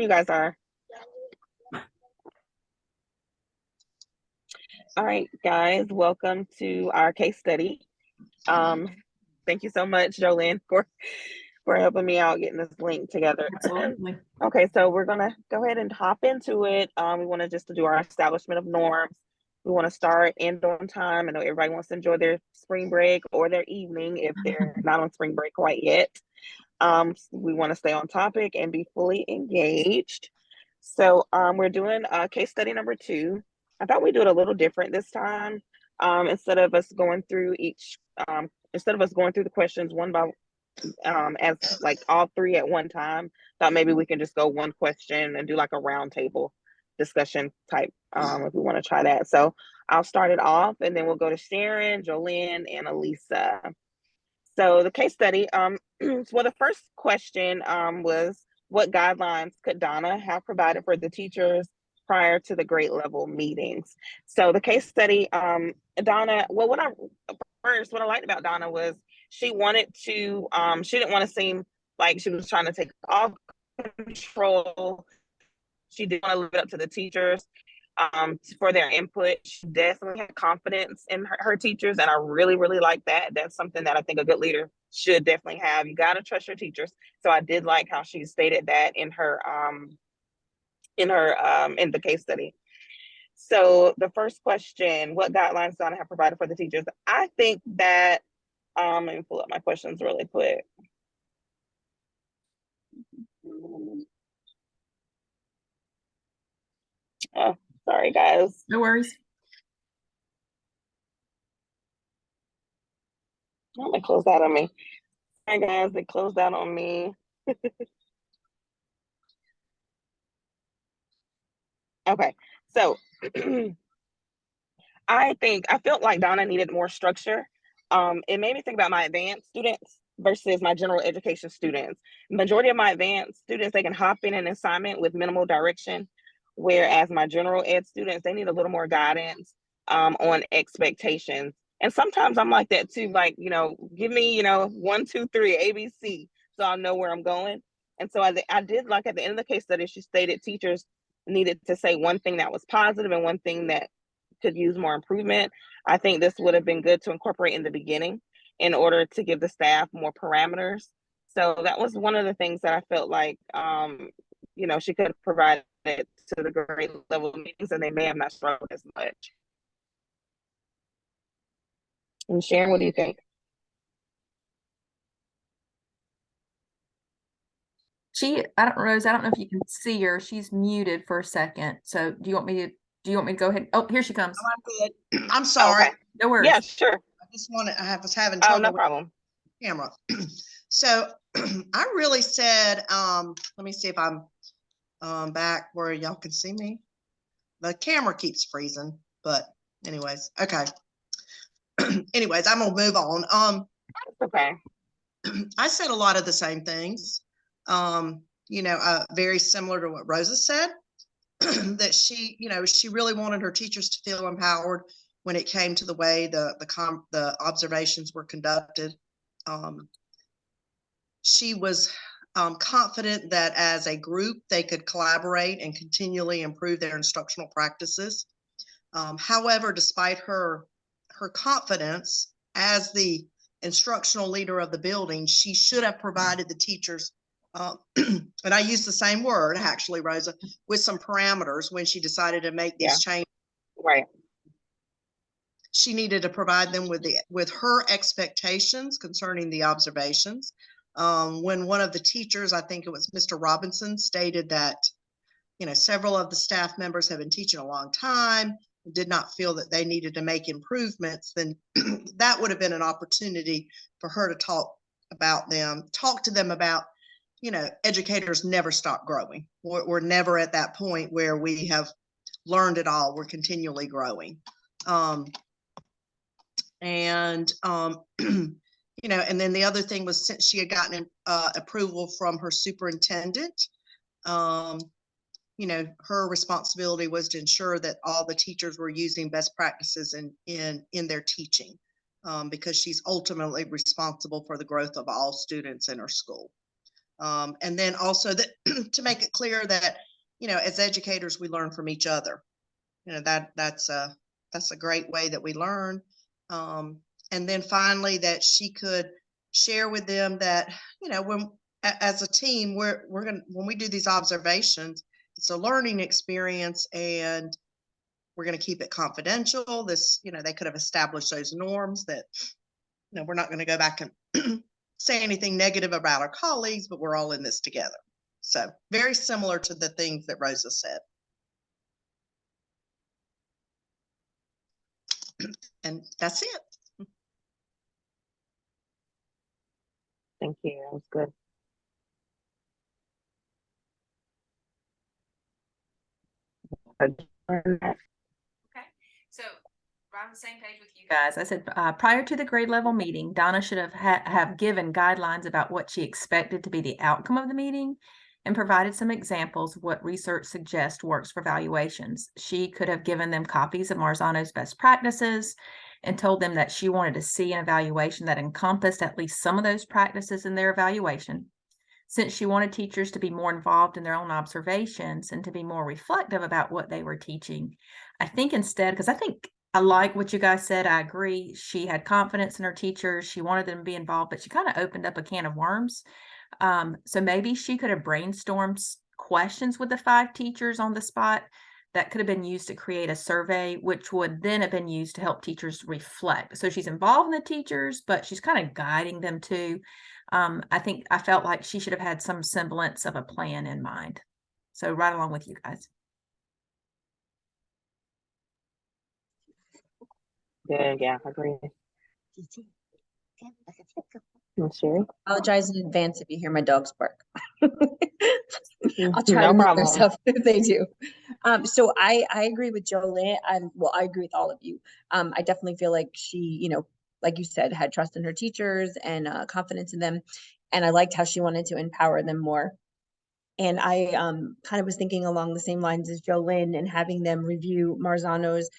You guys are. All right, guys, welcome to our case study. Um, Thank you so much, Jolene, for helping me out getting this link together. Absolutely. Okay, so we're gonna go ahead and hop into it. We want to just to do our establishment of norms. We want to start end on time. I know everybody wants to enjoy their spring break or their evening if they're not on spring break quite yet. We want to stay on topic and be fully engaged. So we're doing case study number 2. I thought we'd do it a little different this time. Instead of us going through the questions one by as like all 3 at one time, thought maybe we can just go one question and do like a round table discussion type if we want to try that. So I'll start it off and then we'll go to Sharon, Jolene, and Elisa. So the case study, well, the first question was, what guidelines could Donna have provided for the teachers prior to the grade level meetings? So the case study, Donna, well, what I liked about Donna was she didn't want to seem like she was trying to take all control. She did want to live up to the teachers for their input. She definitely had confidence in her teachers, and I really, really like that. That's something that I think a good leader should definitely have. You got to trust your teachers. So I did like how she stated that in the case study. So the first question: what guidelines Donna have provided for the teachers? I think that let me pull up my questions really quick. Oh, sorry, guys. No worries. Oh, they closed out on me. Sorry, guys, they closed out on me. Okay, so I felt like Donna needed more structure. It made me think about my advanced students versus my general education students. Majority of my advanced students, they can hop in an assignment with minimal direction, whereas my general ed students, they need a little more guidance on expectations. And sometimes I'm like that too, like, give me, 1, 2, 3, ABC, so I'll know where I'm going. And so I did like at the end of the case study, she stated teachers needed to say one thing that was positive and one thing that could use more improvement. I think this would have been good to incorporate in the beginning in order to give the staff more parameters. So that was one of the things that I felt like, she could have provided to the grade level meetings, and they may have not struggled as much. And Sharon, what do you think? Rose, I don't know if you can see her. She's muted for a second. So do you want me to go ahead? Oh, here she comes. I'm good. I'm Oh, sorry. okay. No worries. Yeah, sure. I was having Oh, trouble no with problem. the camera. So I really said, let me see if I'm back where y'all can see me. The camera keeps freezing, but anyways, okay. Anyways, I'm gonna move on. Okay. I said a lot of the same things. Very similar to what Rosa said. That she really wanted her teachers to feel empowered when it came to the way the observations were conducted. She was confident that as a group they could collaborate and continually improve their instructional practices. However, despite her confidence as the instructional leader of the building, she should have provided the teachers, and I use the same word actually, Rosa, with some parameters when she decided to make these changes. Right. She needed to provide them with her expectations concerning the observations. When one of the teachers, I think it was Mr. Robinson, stated that, several of the staff members have been teaching a long time, did not feel that they needed to make improvements, then that would have been an opportunity for her to talk to them about, educators never stop growing. We're never at that point where we have learned it all. We're continually growing. And then the other thing was, since she had gotten approval from her superintendent, her responsibility was to ensure that all the teachers were using best practices in their teaching, because she's ultimately responsible for the growth of all students in her school. And then also that to make it clear that, you know, as educators, we learn from each other. You know, that's a great way that we learn. And then finally, that she could share with them that, you know, as a team, when we do these observations, it's a learning experience, and we're going to keep it confidential. This, you know, they could have established those norms that, you know, we're not going to go back and say anything negative about our colleagues, but we're all in this together. So very similar to the things that Rosa said. And that's it. Thank you. That was good. Okay, so we're on the same page with you guys. I said prior to the grade level meeting, Donna should have given guidelines about what she expected to be the outcome of the meeting and provided some examples of what research suggests works for evaluations. She could have given them copies of Marzano's best practices and told them that she wanted to see an evaluation that encompassed at least some of those practices in their evaluation. Since she wanted teachers to be more involved in their own observations and to be more reflective about what they were teaching, I think instead, because I think I like what you guys said, I agree. She had confidence in her teachers. She wanted them to be involved, but she kind of opened up a can of worms. So maybe she could have brainstormed questions with the 5 teachers on the spot that could have been used to create a survey, which would then have been used to help teachers reflect. So she's involved in the teachers, but she's kind of guiding them too. I felt like she should have had some semblance of a plan in mind. So right along with you guys. Good. Yeah, I agree. Sherry? Apologize in advance if you hear my dogs bark. I'll try No to mute problem. myself if they do. So I agree with Jolene. Well, I agree with all of you. I definitely feel like she, you know, like you said, had trust in her teachers and confidence in them. And I liked how she wanted to empower them more. And I kind of was thinking along the same lines as Jolene and having them review Marzano's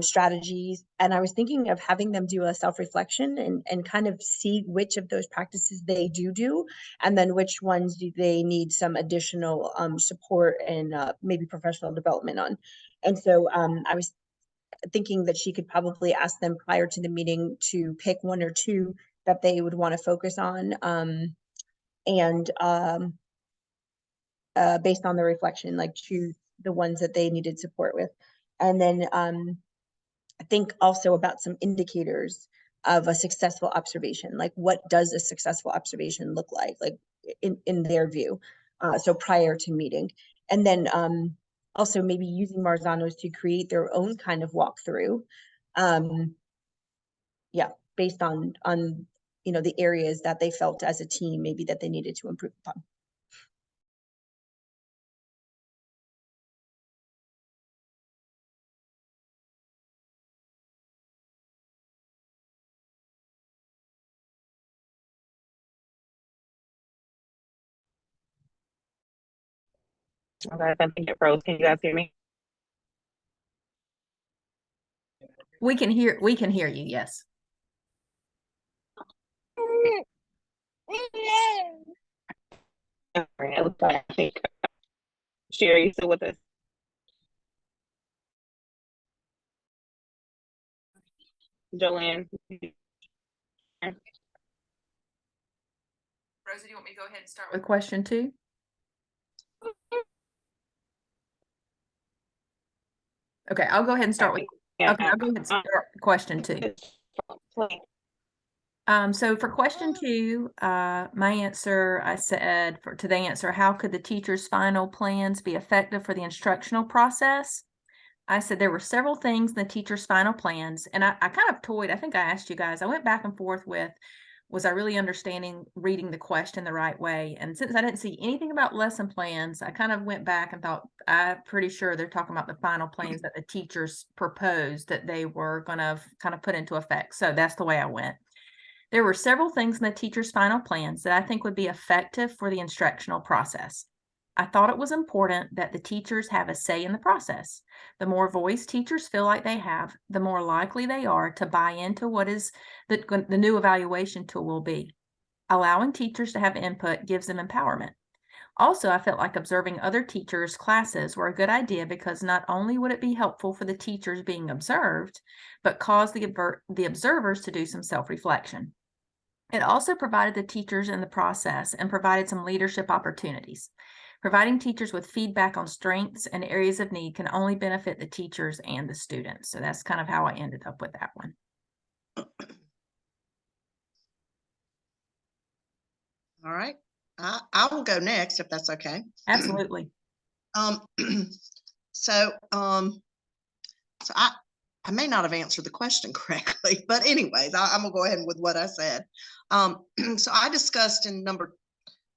strategies. And I was thinking of having them do a self-reflection and kind of see which of those practices they do, and then which ones do they need some additional support and maybe professional development on. And so I was thinking that she could probably ask them prior to the meeting to pick 1 or 2 that they would want to focus on. Based on the reflection, like choose the ones that they needed support with. And then I think also about some indicators of a successful observation, like what does a successful observation look like in their view, so prior to meeting. And then also maybe using Marzano's to create their own kind of walkthrough, yeah, based on you know, the areas that they felt as a team maybe that they needed to improve upon. Okay, I think it froze. Can you guys hear me? We can hear you, yes. All right, it looks like I think Sherry, you still with us? Jolene? Rosa, do you want me to go ahead and start with question 2? Okay, I'll go ahead and start with, okay, I'll go ahead and start question 2. So for question 2, my answer, I said to the answer, how could the teacher's final plans be effective for the instructional process? I said there were several things in the teacher's final plans, and I kind of toyed, I think I asked you guys, I went back and forth with, was I really reading the question the right way? And since I didn't see anything about lesson plans, I kind of went back and thought, I'm pretty sure they're talking about the final plans that the teachers proposed that they were going to kind of put into effect. So that's the way I went. There were several things in the teacher's final plans that I think would be effective for the instructional process. I thought it was important that the teachers have a say in the process. The more voice teachers feel like they have, the more likely they are to buy into what is the new evaluation tool will be. Allowing teachers to have input gives them empowerment. Also, I felt like observing other teachers' classes were a good idea because not only would it be helpful for the teachers being observed, but cause the observers to do some self-reflection. It also provided the teachers in the process and provided some leadership opportunities. Providing teachers with feedback on strengths and areas of need can only benefit the teachers and the students. So that's kind of how I ended up with that one. All right. I will go next if that's okay. Absolutely. Um, so, so I may not have answered the question correctly, but anyways, I'm gonna go ahead with what I said. So I discussed in number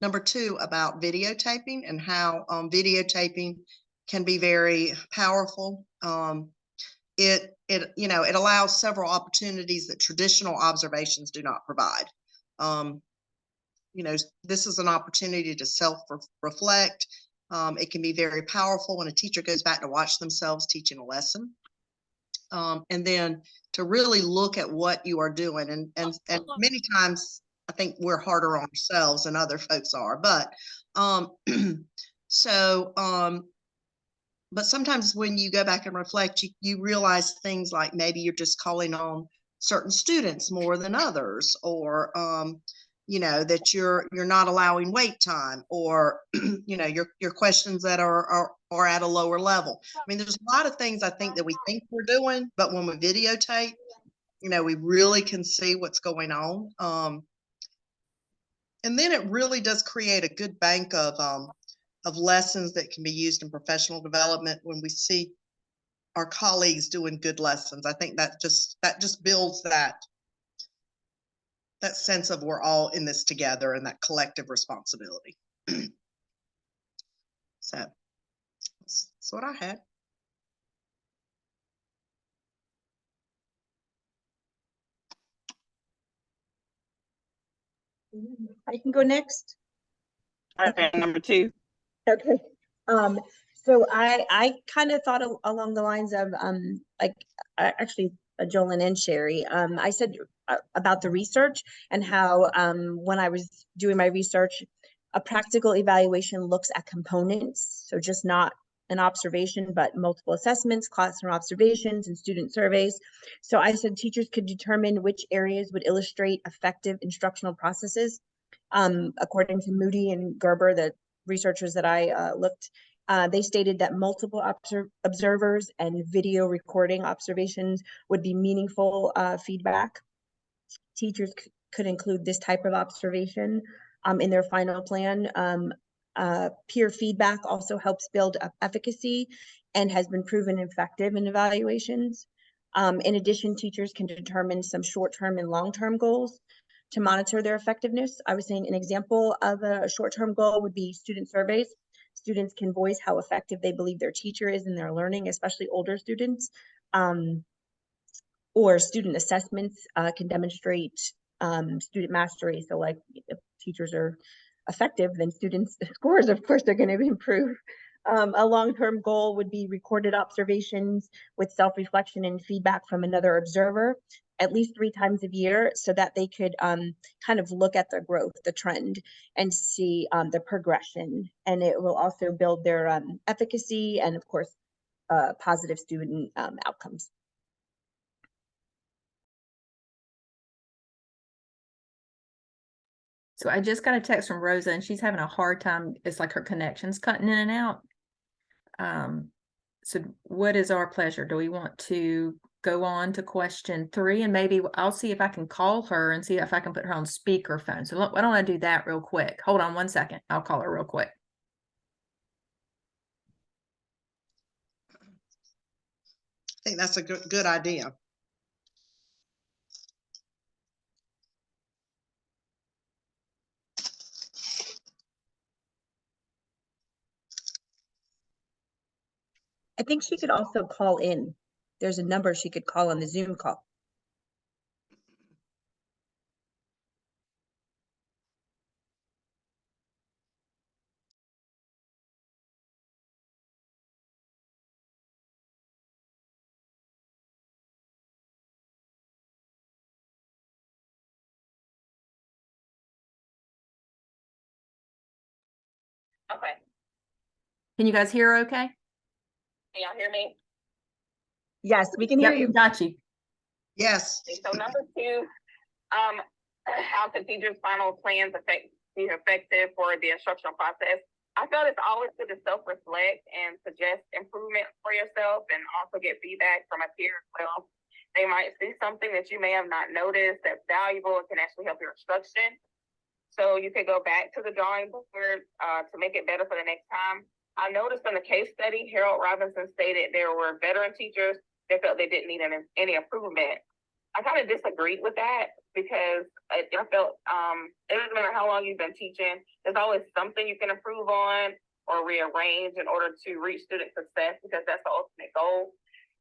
2 about videotaping and how videotaping can be very powerful. It it allows several opportunities that traditional observations do not provide. This is an opportunity to self-reflect. It can be very powerful when a teacher goes back to watch themselves teaching a lesson. And then to really look at what you are doing. And many times I think we're harder on ourselves than other folks are, but but sometimes when you go back and reflect, you realize things like maybe you're just calling on certain students more than others, or that you're not allowing wait time, or your questions that are at a lower level. I mean, there's a lot of things I think that we think we're doing, but when we videotape, we really can see what's going on. And then it really does create a good bank of lessons that can be used in professional development when we see our colleagues doing good lessons. I think that just builds that sense of we're all in this together and that collective responsibility. So that's what I had. I can go next. Okay, number 2. Okay. So I kind of thought along the lines of like actually Jolyn and Sherry. I said about the research and how when I was doing my research, a practical evaluation looks at components, so just not an observation, but multiple assessments, classroom observations, and student surveys. So I said teachers could determine which areas would illustrate effective instructional processes. According to Moody and Gerber, the researchers that I looked, they stated that multiple observers and video recording observations would be meaningful feedback. Teachers could include this type of observation in their final plan. Peer feedback also helps build up efficacy and has been proven effective in evaluations. In addition, teachers can determine some short-term and long-term goals to monitor their effectiveness. I was saying an example of a short-term goal would be student surveys. Students can voice how effective they believe their teacher is in their learning, especially older students. Or student assessments can demonstrate student mastery. So like if teachers are effective, then students' scores, of course, are going to improve. A long-term goal would be recorded observations with self-reflection and feedback from another observer at least 3 times a year, so that they could kind of look at the growth, the trend, and see the progression. And it will also build their efficacy and, of course, positive student outcomes. So I just got a text from Rosa and she's having a hard time. It's like her connection's cutting in and out. So what is our pleasure? Do we want to go on to question 3? And maybe I'll see if I can call her and see if I can put her on speakerphone. So why don't I do that real quick? Hold on 1 second. I'll call her real quick. I think that's a good idea. I think she could also call in. There's a number she could call on the Zoom call. Okay, Can you guys hear okay? can y'all hear me? Yes, we can hear Yep, you. got you. Yes. So number two, how can teachers' final plans be effective for the instructional process? I felt it's always good to self-reflect and suggest improvement for yourself and also get feedback from a peer as well. They might see something that you may have not noticed that's valuable and can actually help your instruction. So you could go back to the drawing board to make it better for the next time. I noticed in the case study, Harold Robinson stated there were veteran teachers that felt they didn't need any improvement. I kind of disagreed with that because I felt it doesn't matter how long you've been teaching, there's always something you can improve on or rearrange in order to reach student success because that's the ultimate goal.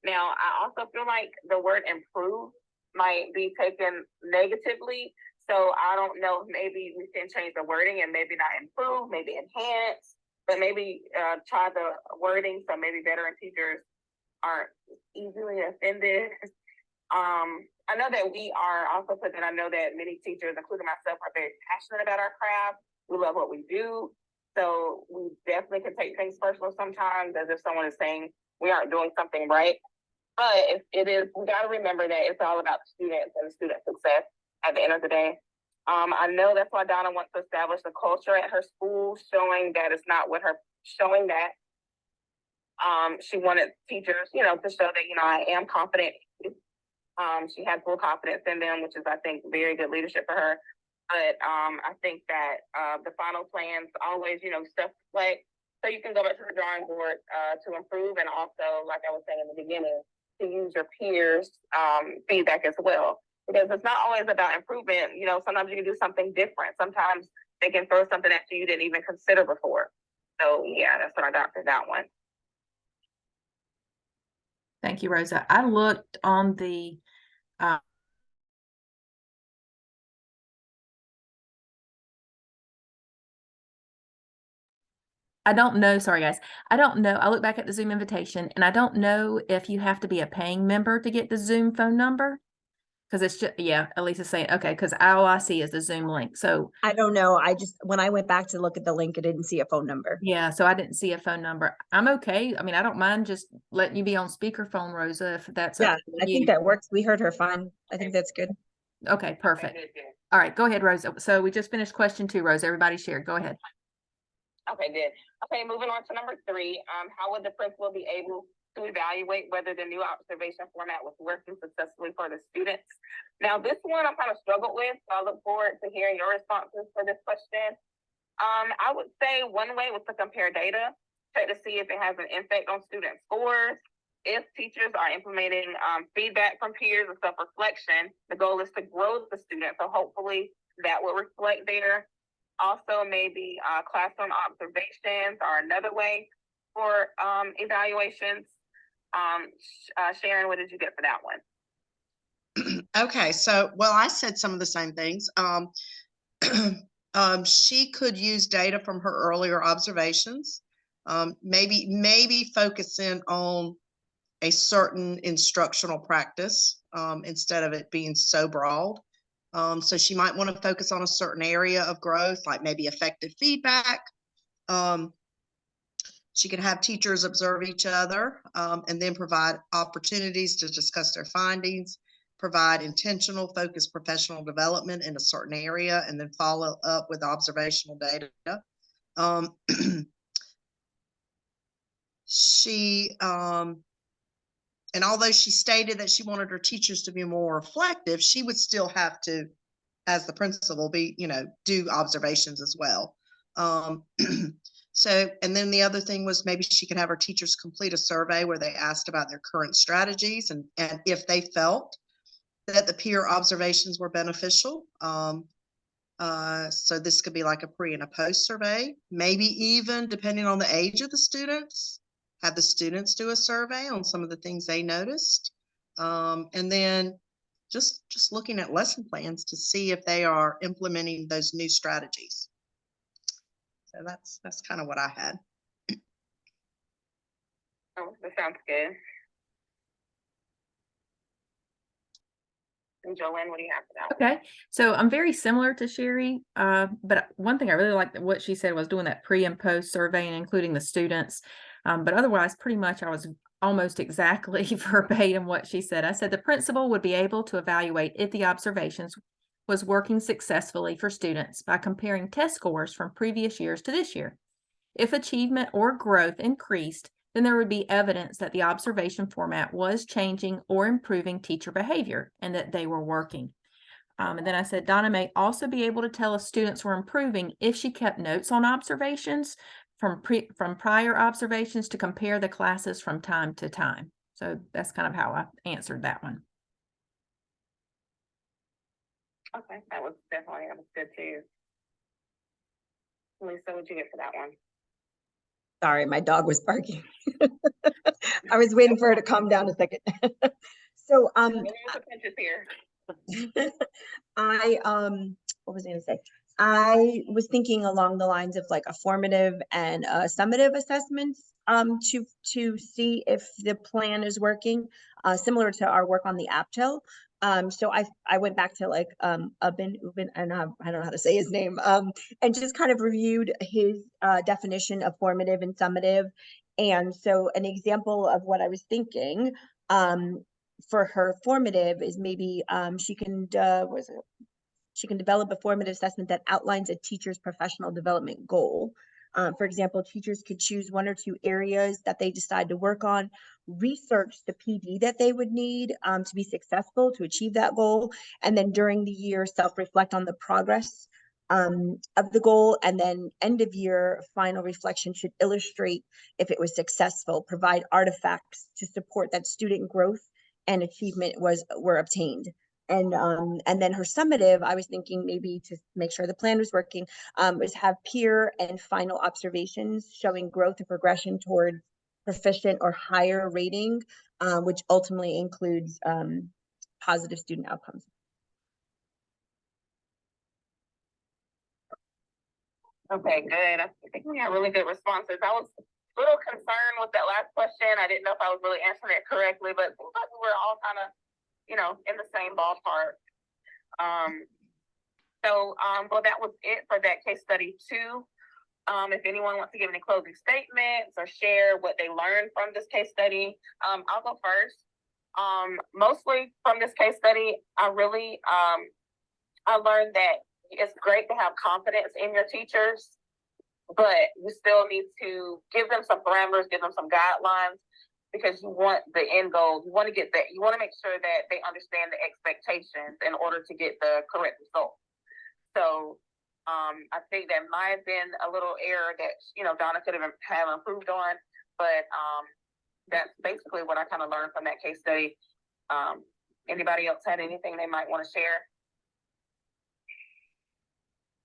Now, I also feel like the word improve might be taken negatively. So I don't know, maybe we can change the wording and maybe not improve, maybe enhance, but maybe try the wording so maybe veteran teachers aren't easily offended. I know that we are also put that I know that many teachers, including myself, are very passionate about our craft. We love what we do. So we definitely can take things personal sometimes as if someone is saying we aren't doing something right. But if it is, we got to remember that it's all about the students and the student success at the end of the day. I know that's why Donna wants to establish a culture at her school, showing that it's not what her, showing that she wanted teachers, to show that, I am confident. She had full confidence in them, which is, I think, very good leadership for her. But I think that the final plans always, stuff like, so you can go back to the drawing board to improve. And also, like I was saying in the beginning, to use your peers' feedback as well. Because it's not always about improvement. Sometimes you can do something different. Sometimes they can throw something at you didn't even consider before. So yeah, that's what I got for that one. Thank you, Rosa. I looked on the I don't know. Sorry, guys. I don't know. I look back at the Zoom invitation and I don't know if you have to be a paying member to get the Zoom phone number. Because it's just, yeah, Elisa's saying, okay, because all I see is the Zoom link. So, I don't know. I just, when I went back to look at the link, I didn't see a phone number. yeah, so I didn't see a phone number. I'm okay. I mean, I don't mind just letting you be on speakerphone, Rosa, if that's Yeah, okay with I think you. that works. We heard her fine. I think that's good. Okay, perfect. All right, go ahead, Rosa. So we just finished question 2, Rosa. Everybody shared. Go ahead. Okay, good. Okay, moving on to number 3. How would the principal be able to evaluate whether the new observation format was working successfully for the students? Now, this one I kind of struggled with, so I look forward to hearing your responses for this question. I would say one way was to compare data, check to see if it has an impact on student scores. If teachers are implementing feedback from peers and self-reflection, the goal is to grow the student. So hopefully that will reflect there. Also, maybe classroom observations are another way for evaluations. Sharon, what did you get for that one? Okay, so, well, I said some of the same things. She could use data from her earlier observations. Maybe focus in on a certain instructional practice instead of it being so broad. So she might want to focus on a certain area of growth, like maybe effective feedback. She could have teachers observe each other and then provide opportunities to discuss their findings, provide intentional, focused professional development in a certain area, and then follow up with observational data. And although she stated that she wanted her teachers to be more reflective, she would still have to, as the principal, do observations as well. So, and then the other thing was maybe she could have her teachers complete a survey where they asked about their current strategies and if they felt that the peer observations were beneficial. So this could be like a pre and a post survey, maybe even depending on the age of the students, have the students do a survey on some of the things they noticed. And then just looking at lesson plans to see if they are implementing those new strategies. So that's kind of what I had. Oh, that sounds good. And Jolene, what do you have for that? Okay, so I'm very similar to Sherry, but one thing I really liked that what she said was doing that pre and post survey and including the students. But otherwise, pretty much I was almost exactly verbatim what she said. I said the principal would be able to evaluate if the observations was working successfully for students by comparing test scores from previous years to this year. If achievement or growth increased, then there would be evidence that the observation format was changing or improving teacher behavior and that they were working. And then I said, Donna may also be able to tell if students were improving if she kept notes on observations from prior observations to compare the classes from time to time. So that's kind of how I answered that one. Okay, that was good too. Lisa, what'd you get for that one? Sorry, my dog was barking. I was waiting for her to calm down a second. So, Here. what was I gonna say? I was thinking along the lines of like a formative and summative assessments to see if the plan is working, similar to our work on the APTEL. So I went back to like Ubin, and I don't know how to say his name, and just kind of reviewed his definition of formative and summative. And so an example of what I was thinking for her formative is maybe she can she can develop a formative assessment that outlines a teacher's professional development goal. For example, teachers could choose 1 or 2 areas that they decide to work on, research the PD that they would need to be successful to achieve that goal, and then during the year self-reflect on the progress of the goal, and then end of year final reflection should illustrate if it was successful, provide artifacts to support that student growth and achievement were obtained. And then her summative, I was thinking maybe to make sure the plan was working, was have peer and final observations showing growth and progression toward proficient or higher rating, which ultimately includes positive student outcomes. Okay, good. I think we got really good responses. I was a little concerned with that last question. I didn't know if I was really answering it correctly, but it seems like we were all kind of, in the same ballpark. Well, that was it for that case study 2. If anyone wants to give any closing statements or share what they learned from this case study, I'll go first. Mostly from this case study, I learned that it's great to have confidence in your teachers, but you still need to give them some parameters, give them some guidelines, because you want the end goal. You want to get that. You want to make sure that they understand the expectations in order to get the correct result. So I think that might have been a little error that, Donna could have improved on, but that's basically what I kind of learned from that case study. Anybody else had anything they might want to share?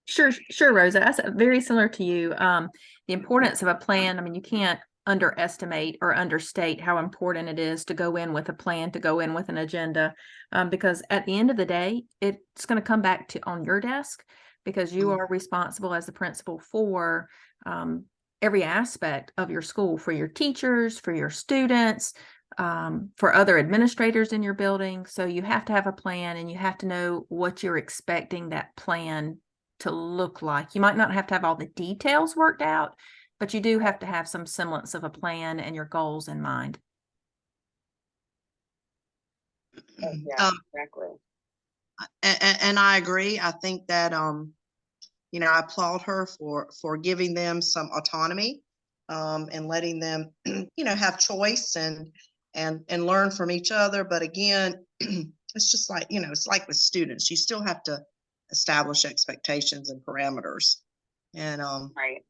Sure, Rosa. That's very similar to you. The importance of a plan. I mean, you can't underestimate or understate how important it is to go in with a plan, to go in with an agenda, because at the end of the day, it's going to come back to on your desk, because you are responsible as the principal for every aspect of your school, for your teachers, for your students, for other administrators in your building. So you have to have a plan, and you have to know what you're expecting that plan to look like. You might not have to have all the details worked out, but you do have to have some semblance of a plan and your goals in mind. Yeah, exactly. And I agree. I think that I applaud her for giving them some autonomy and letting them have choice and learn from each other. But again, it's just like it's like with students, you still have to establish expectations and parameters. And right.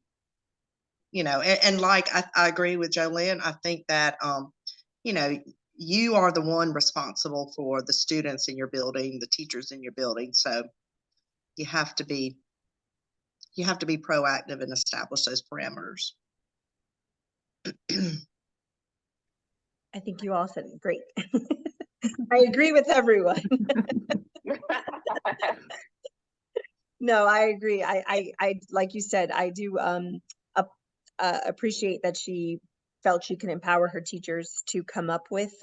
And like I agree with Jolene. I think that you are the one responsible for the students in your building, the teachers in your building. So you have to be proactive and establish those parameters. I think you all said it great. I agree with everyone. No, I agree. I like you said, I do appreciate that she felt she can empower her teachers to come up with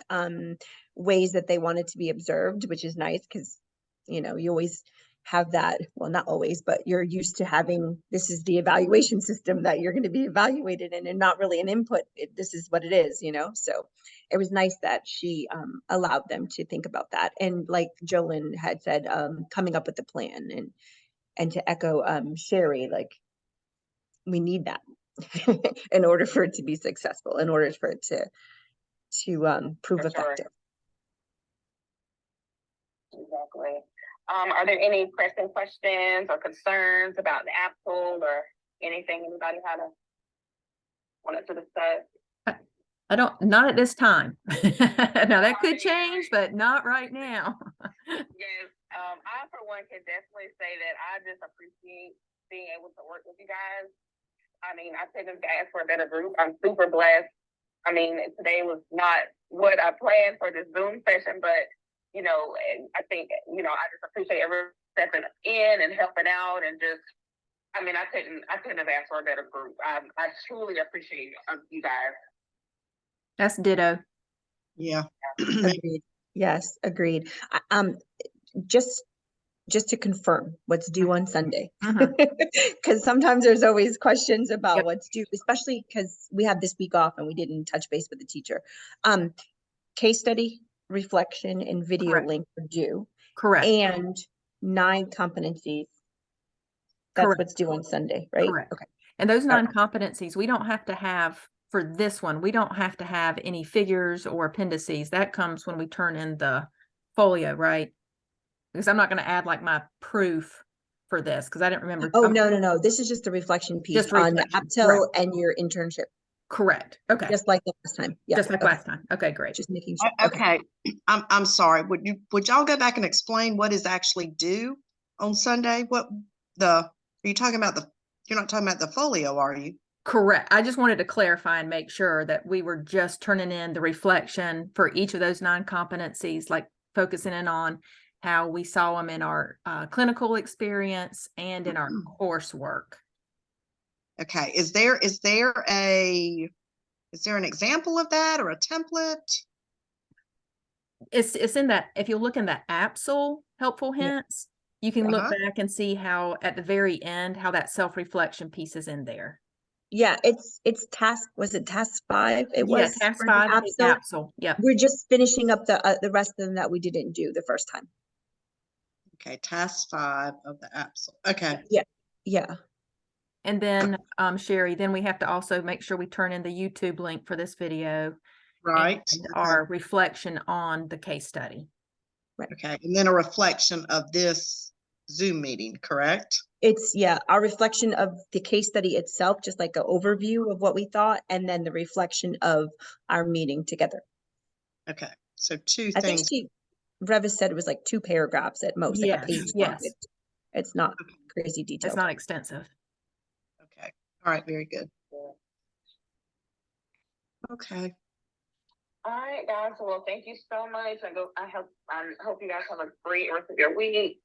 ways that they wanted to be observed, which is nice because, you know, you always have that, well, not always, but you're used to having, this is the evaluation system that you're going to be evaluated in and not really an input. This is what it is, you know? So it was nice that she allowed them to think about that. And like Jolyn had said, coming up with a plan and to echo Sherry, like we need that in order for it to be successful, in order for it to prove For sure. effective. Exactly. Are there any pressing questions or concerns about the APSL or anything anybody wanted to discuss? I don't, not at this time. Now that could change, but not right now. Yes, I for one can definitely say that I just appreciate being able to work with you guys. I mean, I couldn't ask for a better group. I'm super blessed. I mean, today was not what I planned for this Zoom session, but you know, and I think, you know, I just appreciate everyone stepping in and helping out and just, I mean, I couldn't have asked for a better group. I truly appreciate you guys. That's ditto. Yeah. Agreed. Yes, agreed. Just to confirm what's due on Sunday, because sometimes there's always questions about Yep. what's due, especially because we have this week off and we didn't touch base with the teacher. Case study, reflection, and video Correct. link are due, Correct. and 9 competencies. That's Correct. what's due on Sunday, right? Correct. Okay. And those All right. 9 competencies, we don't have to have, for this one, we don't have to have any figures or appendices. That comes when we turn in the folio, right? Because I'm not going to add like my proof for this because I didn't remember. Oh, no. This is just the reflection piece Just on the reflection. APTEL and your internship, Correct. Okay. just like the last time. Yeah. Just like okay. last time. Okay, great. Just making sure. Okay. I'm sorry. Would y'all go back and explain what is actually due on Sunday? Are you talking about you're not talking about the folio, are you? Correct. I just wanted to clarify and make sure that we were just turning in the reflection for each of those 9 competencies, like focusing in on how we saw them in our clinical experience and in our coursework. Okay. Is there an example of that or a template? It's in that, if you look in the APSL helpful hints, you can look back and see how at the very end, how that self-reflection piece is in there. Yeah, it's task, was it task 5? It Yeah, was task for the 5 is APSL. APSL. Yep. We're just finishing up the rest of them that we didn't do the first time. Okay, task 5 of the APSL. Okay. Yeah. And then, Sherry, then we have to also make sure we turn in the YouTube link for this video. Right. And our reflection on the case study. Okay. And then a reflection of this Zoom meeting, correct? It's, our reflection of the case study itself, just like an overview of what we thought, and then the reflection of our meeting together. Okay. So 2 I think things. Revis said it was like 2 paragraphs at most, like Yes, a page. yes. It's not crazy detailed. It's not extensive. Okay. All right. Very good. Okay. All right, guys. Well, thank you so much. I hope you guys have a great rest of your week,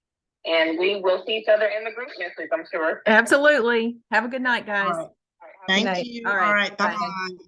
and we will see each other in the group message, I'm sure. Absolutely. Have a good night, guys. All right. Thank you. All right. All right. Bye. Bye-bye.